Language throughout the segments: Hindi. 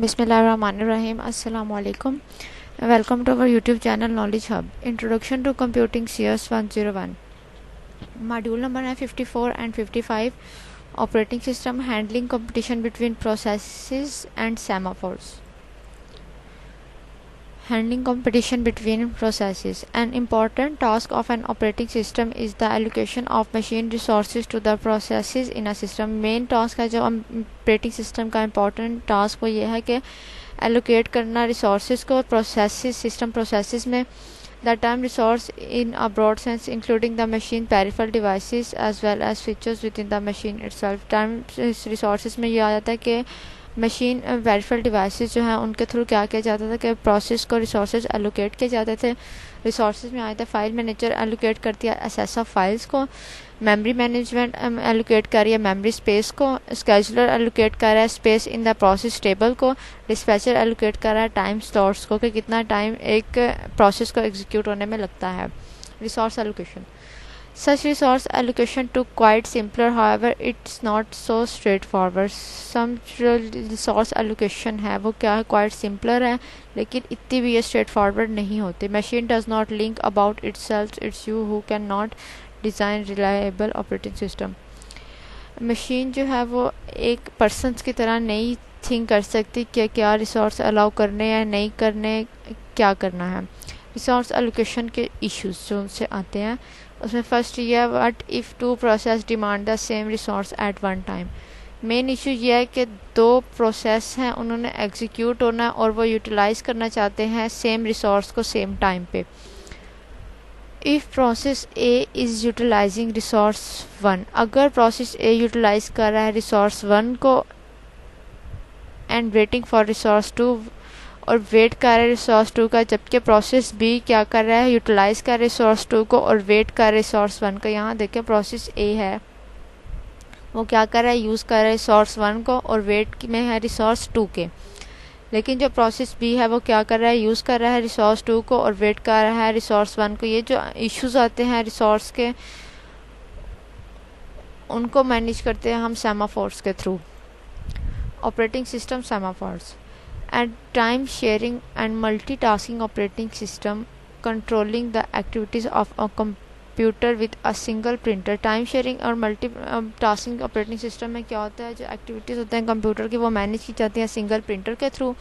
Bismillahirrahmanirrahim. Assalamu alaikum. Welcome to our YouTube channel Knowledge Hub. Introduction to Computing CS 101. Module number है 54 and 55. Operating System Handling Competition Between Processes and Semaphores. Handling competition between processes. An important task of an operating system is the allocation of machine resources to the processes in a system. Main task है जो operating system का important task वो ये है कि allocate करना resources को processes system processes में. The term resource in a broad sense including the machine peripheral devices as well as features within the machine itself. Term resources में ये आ जाता है कि मशीन वेरीफाइल डिवाइसेस जो हैं उनके थ्रू क्या किया जाता था कि प्रोसेस को रिसोर्सेज एलोकेट किए जाते थे. रिसोर्सेज में आया था फाइल मैनेजर एलोकेट करती है एक्सेस ऑफ फाइल्स को, मेमोरी मैनेजमेंट एलोकेट कर रही है मेमोरी स्पेस को, स्केजुलर एलोकेट कर रहा है space in the process table को, डिस्पैचर एलोकेट कर रहा है टाइम स्लॉट्स को कि कितना टाइम एक प्रोसेस को एग्जीक्यूट होने में लगता है. Resource allocation. Such resource allocation took quite simpler, however it's not so straightforward. Some resource allocation है वो क्या है quite simpler है लेकिन इतनी भी ये straightforward नहीं होती. Machine does not link about itself, it's you who cannot design reliable operating system. Machine जो है वो एक persons की तरह नहीं think कर सकती कि क्या resource allow करने या नहीं करने, क्या करना है. Resource allocation के issues जो उनसे आते हैं उसमें फर्स्ट ये है what if two process demand the same resource at one time. Main issue ये है कि दो प्रोसेस हैं उन्होंने एग्जीक्यूट होना और वो यूटिलाइज़ करना चाहते हैं सेम रिसोर्स को सेम टाइम पे. If process A is utilizing resource one, अगर प्रोसेस ए यूटिलाइज कर रहा है रिसोर्स वन को and waiting for resource two और वेट कर रहा है रिसोर्स टू का, जबकि प्रोसेस बी क्या कर रहा है यूटिलाइज कर रिसोर्स टू को और वेट कर रिसोर्स वन का. यहाँ देखिए प्रोसेस ए है वो क्या कर रहा है यूज़ कर रहा है रिसोर्स वन को और वेट में है रिसोर्स टू के. लेकिन जो प्रोसेस बी है वो क्या कर रहा है यूज़ कर रहा है रिसोर्स टू को और वेट कर रहा है रिसोर्स वन को. ये जो इश्यूज आते हैं रिसोर्स के उनको मैनेज करते हैं हम सेमाफोर्स के through. Operating system semaphores and time sharing and multitasking operating system controlling the activities of a computer with a single printer. time sharing और multitasking operating system में क्या होता है जो activities होते हैं कंप्यूटर की वो मैनेज की जाती हैं सिंगल प्रिंटर के through.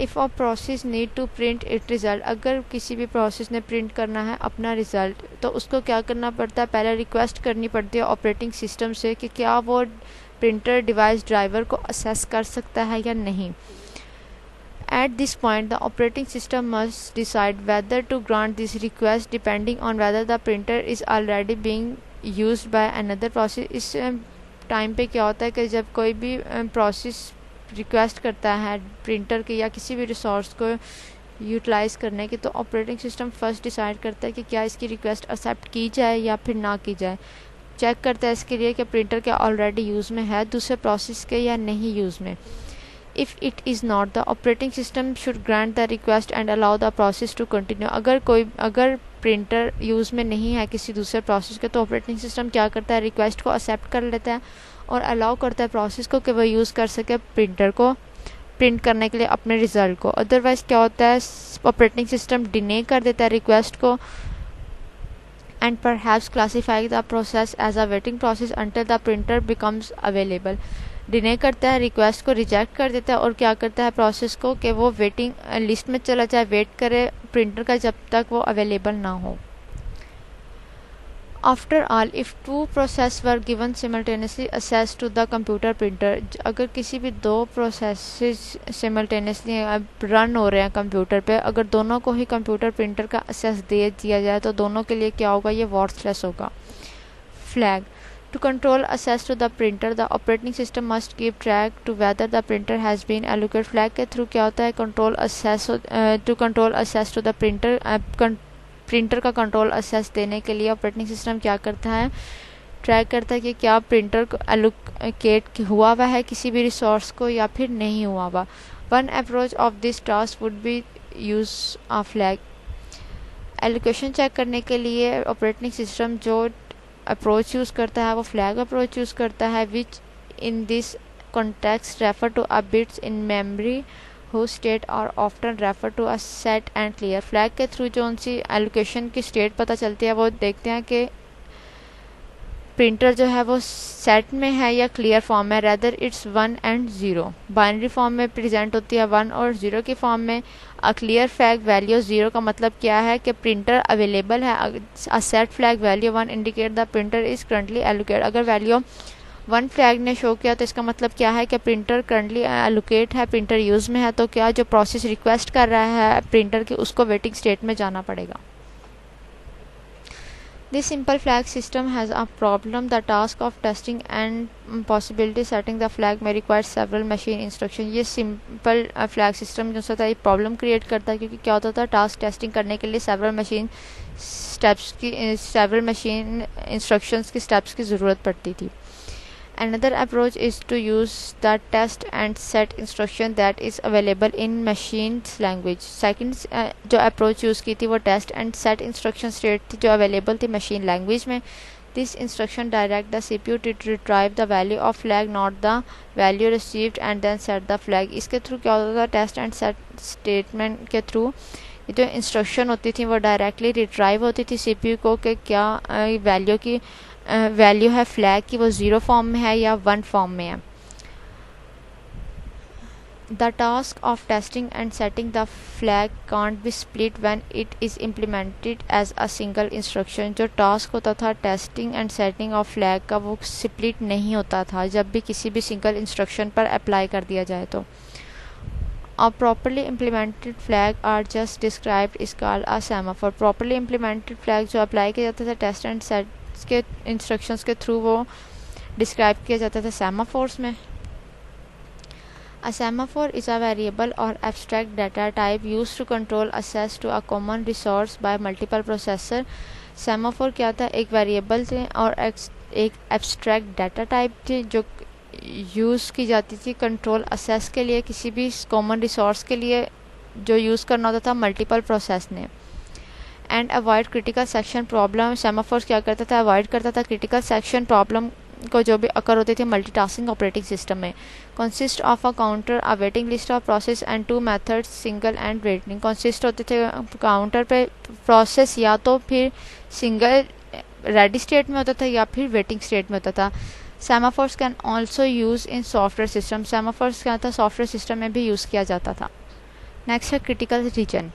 if a process need to print its result, अगर किसी भी प्रोसेस ने प्रिंट करना है अपना रिज़ल्ट तो उसको क्या करना पड़ता है, पहले रिक्वेस्ट करनी पड़ती है ऑपरेटिंग सिस्टम से कि क्या वो प्रिंटर डिवाइस ड्राइवर को असेस कर सकता है या नहीं. At this point, the operating system must decide whether to grant this request depending on whether the printer is already being used by another process. इस टाइम पे क्या होता है कि जब कोई भी प्रोसेस रिक्वेस्ट करता है प्रिंटर के या किसी भी रिसोर्स को यूटिलाइज़ करने की तो ऑपरेटिंग सिस्टम फर्स्ट डिसाइड करता है कि क्या इसकी रिक्वेस्ट एक्सेप्ट की जाए या फिर ना की जाए. चेक करता है इसके लिए कि प्रिंटर क्या ऑलरेडी यूज़ में है दूसरे प्रोसेस के या नहीं यूज़ में. If it is not, the operating system should grant the request and allow the process to continue. अगर प्रिंटर यूज़ में नहीं है किसी दूसरे प्रोसेस के तो ऑपरेटिंग सिस्टम क्या करता है रिक्वेस्ट को एक्सेप्ट कर लेता है और अलाउ करता है प्रोसेस को कि वो यूज़ कर सके प्रिंटर को प्रिंट करने के लिए अपने रिज़ल्ट को. अदरवाइज़ क्या होता है ऑपरेटिंग सिस्टम डिने कर देता है रिक्वेस्ट को and perhaps classify the process as a waiting process until the printer becomes available. डिने करता है रिक्वेस्ट को रिजेक्ट कर देता है और क्या करता है प्रोसेस को कि वो वेटिंग लिस्ट में चला जाए वेट करे प्रिंटर का जब तक वो अवेलेबल ना हो. After all if two process were given simultaneously access to the computer printer, अगर किसी भी दो प्रोसेसेस सिमल्टेनियसली रन हो रहे हैं कंप्यूटर पे, अगर दोनों को ही कंप्यूटर प्रिंटर का एक्सेस दे दिया जाए तो दोनों के लिए क्या होगा ये वर्थलेस होगा. Flag. To control access to the printer, the operating system must keep track to whether the printer has been allocated. Flag के थ्रू क्या होता है control access to control access to the printer. Printer का कंट्रोल access देने के लिए ऑपरेटिंग सिस्टम क्या करता है ट्रैक करता है कि क्या प्रिंटर को एलोकेट हुआ हुआ है किसी भी रिसोर्स को या फिर नहीं हुआ हुआ. One approach of this task would be use a flag. Allocation check करने के लिए ऑपरेटिंग सिस्टम जो अप्रोच यूज़ करता है वो फ्लैग अप्रोच यूज़ करता है which in this context refer to a bits in memory whose state are often refer to a set and clear. Flag के थ्रू जो उनसी एलोकेशन की स्टेट पता चलती है वो देखते हैं कि प्रिंटर जो है वो सेट में है या क्लियर फॉर्म में, rather it's 1 and 0 binary form में प्रेजेंट होती है 1 और 0 की फॉर्म में. अ क्लियर फ्लैग वैल्यू 0 का मतलब क्या है कि प्रिंटर अवेलेबल है. A set flag value 1 indicate the printer is currently allocate. अगर वैल्यू 1 फ्लैग ने शो किया तो इसका मतलब क्या है कि प्रिंटर करंटली एलोकेट है, प्रिंटर यूज़ में है. तो क्या जो प्रोसेस रिक्वेस्ट कर रहा है प्रिंटर की उसको वेटिंग स्टेट में जाना पड़ेगा. This simple flag system has a problem. The task of testing and possibility setting the flag may require several machine instructions. ये simple flag system जो होता है ये प्रॉब्लम क्रिएट करता है क्योंकि क्या होता था टास्क टेस्टिंग करने के लिए several machine instructions की steps की ज़रूरत पड़ती थी. Another approach is to use the test and set instruction that is available in machine's language. Second जो approach use की थी वो test and set instruction state थी जो available थी machine language में. This instruction direct the CPU to retrieve the value of flag, not the value received, and then set the flag. इसके थ्रू क्या होता था test and set statement के थ्रू जो इंस्ट्रक्शन होती थी वो डायरेक्टली रिट्राइव होती थी CPU को कि क्या वैल्यू की वैल्यू है फ्लैग की वो 0 फॉर्म में है या 1 फॉर्म में है. The task of testing and setting the flag can't be split when it is implemented as a single instruction. जो टास्क होता था testing and setting of flag का वो स्प्लिट नहीं होता था जब भी किसी भी सिंगल इंस्ट्रक्शन पर अप्लाई कर दिया जाए. तो A properly implemented flag are just described is called a semaphore. Properly implemented flag जो अप्लाई किया जाता था टेस्ट एंड सेट के इंस्ट्रक्शंस के थ्रू वो डिस्क्राइब किया जाता था सेमाफोर्स में. A semaphore is a variable or abstract data type used to control access to a common resource by multiple processor. Semaphore क्या था, एक वेरिएबल थे और एक एब्स्ट्रैक्ट डाटा टाइप थी जो यूज़ की जाती थी कंट्रोल असेस के लिए, किसी भी कॉमन रिसोर्स के लिए जो यूज़ करना होता था मल्टीपल प्रोसेस ने. And avoid critical section problem. Semaphores क्या करता था, अवॉइड करता था क्रिटिकल सेक्शन प्रॉब्लम को जो भी अकर होती थी मल्टीटास्किंग ऑपरेटिंग सिस्टम में. Consist of a counter, a waiting list of process and 2 methods single and waiting. Consist होते थे काउंटर पे प्रोसेस या तो फिर सिंगल रेडी स्टेट में होता था या फिर वेटिंग स्टेट में होता था. Semaphores can also use in software system. Semaphores क्या था, सॉफ्टवेयर सिस्टम में भी यूज़ किया जाता था. नेक्स्ट है critical reason.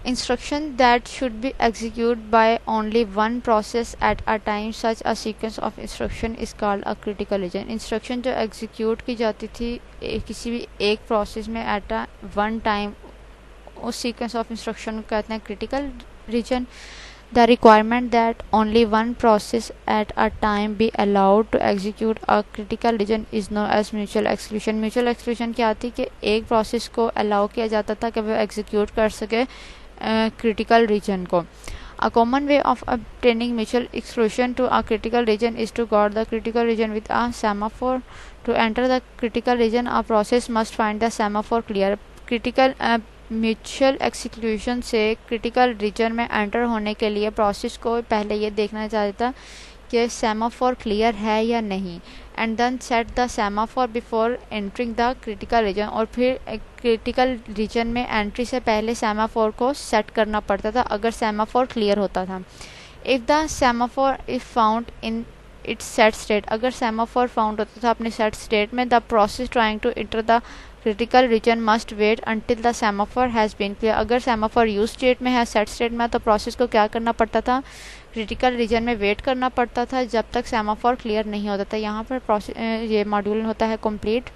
Instruction that should be executed by only one process at a time, such a sequence of instruction is called a critical region. Instruction जो execute की जाती थी किसी भी एक process में at a one time, उस sequence of instruction को कहते हैं critical region. The requirement that only one process at a time be allowed to execute a critical region is known as mutual exclusion. Mutual exclusion क्या आती कि एक process को allow किया जाता था कि वो execute कर सके critical region को. A common way of obtaining mutual exclusion to a critical region is to guard the critical region with a semaphore. To enter the critical region, a process must find the semaphore clear. Critical mutual exclusion से क्रिटिकल रीजन में एंटर होने के लिए प्रोसेस को पहले ये देखना चाहता कि सेमाफोर क्लियर है या नहीं, and then set the semaphore before entering the critical region. और फिर क्रिटिकल रीजन में एंट्री से पहले सेमाफोर को सेट करना पड़ता था अगर सेमाफोर क्लियर होता था. If the semaphore is found in its set state, अगर सेमाफोर फाउंड होता था अपने सेट स्टेट में, the process trying to enter the critical region must wait until the semaphore has been clear. अगर सेमाफोर यूज स्टेट में है, सेट स्टेट में, तो प्रोसेस को क्या करना पड़ता था, क्रिटिकल रीजन में वेट करना पड़ता था जब तक सेमाफोर क्लियर नहीं होता था. यहाँ पर ये मॉड्यूल होता है कंप्लीट.